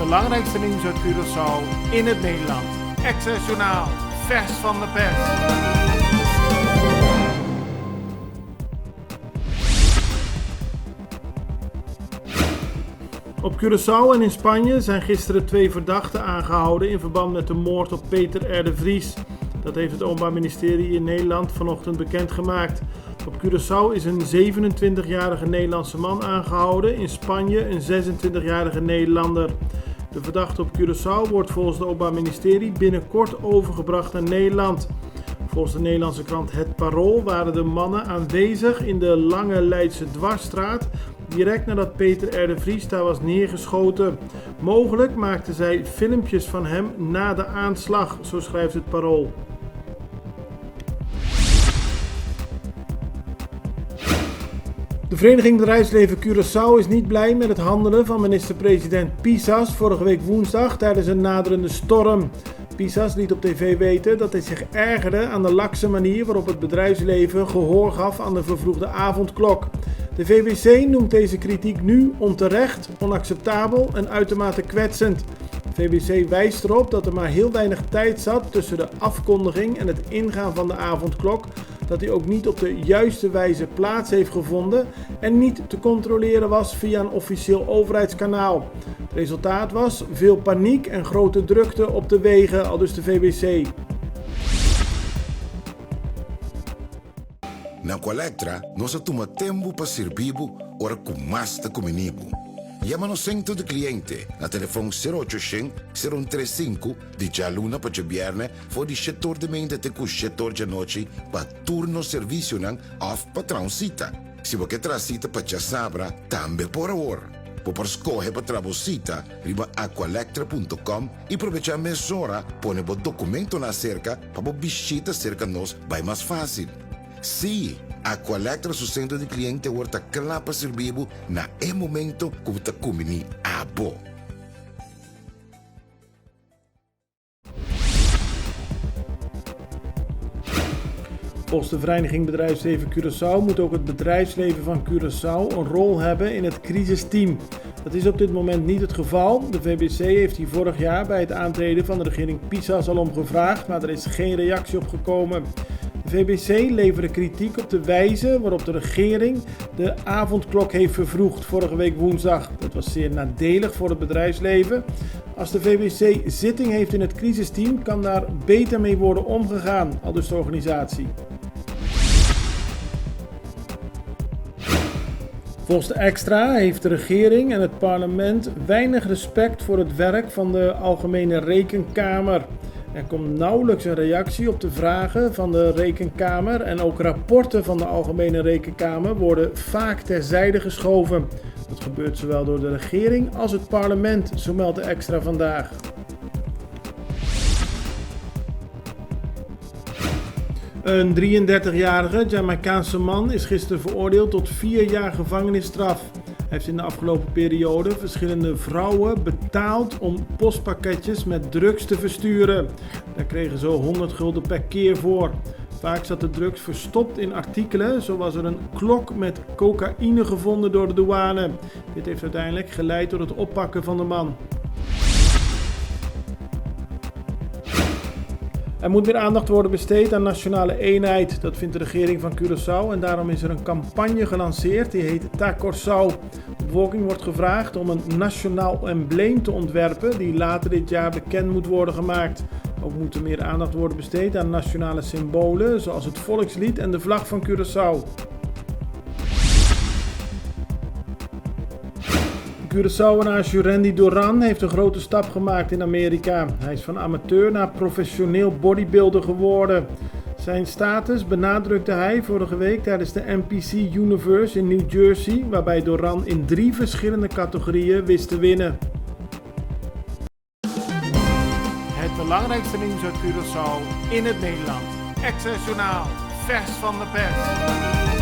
belangrijkste nieuws uit Curaçao in het Nederland. Access Journaal, vers van de pers. Op Curaçao en in Spanje zijn gisteren 2 verdachten aangehouden in verband met de moord op Peter R. de Vries. Dat heeft het Openbaar Ministerie in Nederland vanochtend bekendgemaakt. Op Curaçao is een 27-jarige Nederlandse man aangehouden, in Spanje een 26-jarige Nederlander. De verdachte op Curaçao wordt volgens het Openbaar Ministerie binnenkort overgebracht naar Nederland. Volgens de Nederlandse krant Het Parool waren de mannen aanwezig in de Lange Leidse Dwarsstraat, direct nadat Peter R. de Vries daar was neergeschoten. Mogelijk maakten zij filmpjes van hem na de aanslag, zo schrijft Het Parool. De Vereniging Bedrijfsleven Curaçao is niet blij met het handelen van minister-president Pisas vorige week woensdag tijdens een naderende storm. Pisas liet op tv weten dat hij zich ergerde aan de lakse manier waarop het bedrijfsleven gehoor gaf aan de vervroegde avondklok. De VBC noemt deze kritiek nu onterecht, onacceptabel en uitermate kwetsend. De VBC wijst erop dat er maar heel weinig tijd zat tussen de afkondiging en het ingaan van de avondklok, dat hij ook niet op de juiste wijze plaats heeft gevonden en niet te controleren was via een officieel overheidskanaal. Het resultaat was veel paniek en grote drukte op de wegen, aldus de VBC. Na Colectra, nós toma tempo para servir ora com mais de comunibo. Llama no centro de cliente na telefone 0800-035 de Jaluna para Viernes voor die setor de mente te com setor de noite para turno serviço nan of patrão cita. Se você traz cita para já sabra, também por hora. Por escolher para trabalhar, riba aqualectra.com e aproveitar a mesura, põe o documento na cerca para visita cerca nós vai mais fácil. Sim, Aqualectra, seu centro de cliente, está claro para servir na momento que você come a bo. Volgens de Vereniging Bedrijfsleven Curaçao moet ook het bedrijfsleven van Curaçao een rol hebben in het crisisteam. Dat is op dit moment niet het geval. De VBC heeft hier vorig jaar bij het aantreden van de regering Pisas al om gevraagd, maar er is geen reactie op gekomen. De VBC leverde kritiek op de wijze waarop de regering de avondklok heeft vervroegd vorige week woensdag. Dat was zeer nadelig voor het bedrijfsleven. Als de VBC zitting heeft in het crisisteam, kan daar beter mee worden omgegaan, aldus de organisatie. Volgens de Extra heeft de regering en het parlement weinig respect voor het werk van de Algemene Rekenkamer. Er komt nauwelijks een reactie op de vragen van de Rekenkamer en ook rapporten van de Algemene Rekenkamer worden vaak terzijde geschoven. Dat gebeurt zowel door de regering als het parlement, zo meldt de Extra vandaag. Een 33-jarige Jamaicaanse man is gisteren veroordeeld tot 4 jaar gevangenisstraf. Hij heeft in de afgelopen periode verschillende vrouwen betaald om postpakketjes met drugs te versturen. Daar kregen ze 100 gulden per keer voor. Vaak zat de drugs verstopt in artikelen, zo was er een klok met cocaïne gevonden door de douane. Dit heeft uiteindelijk geleid tot het oppakken van de man. Er moet weer aandacht worden besteed aan nationale eenheid. Dat vindt de regering van Curaçao en daarom is er een campagne gelanceerd die heet Ta Curaçao. De bevolking wordt gevraagd om een nationaal embleem te ontwerpen die later dit jaar bekend moet worden gemaakt. Ook moet er meer aandacht worden besteed aan nationale symbolen zoals het volkslied en de vlag van Curaçao. Curaçaoenaar Jurendi Duran heeft een grote stap gemaakt in Amerika. Hij is van amateur naar professioneel bodybuilder geworden. Zijn status benadrukte hij vorige week tijdens de NPC Universe in New Jersey, waarbij Duran in 3 verschillende categorieën wist te winnen. Het belangrijkste nieuws uit Curaçao in het Nederland. Access Journaal, vers van de pers.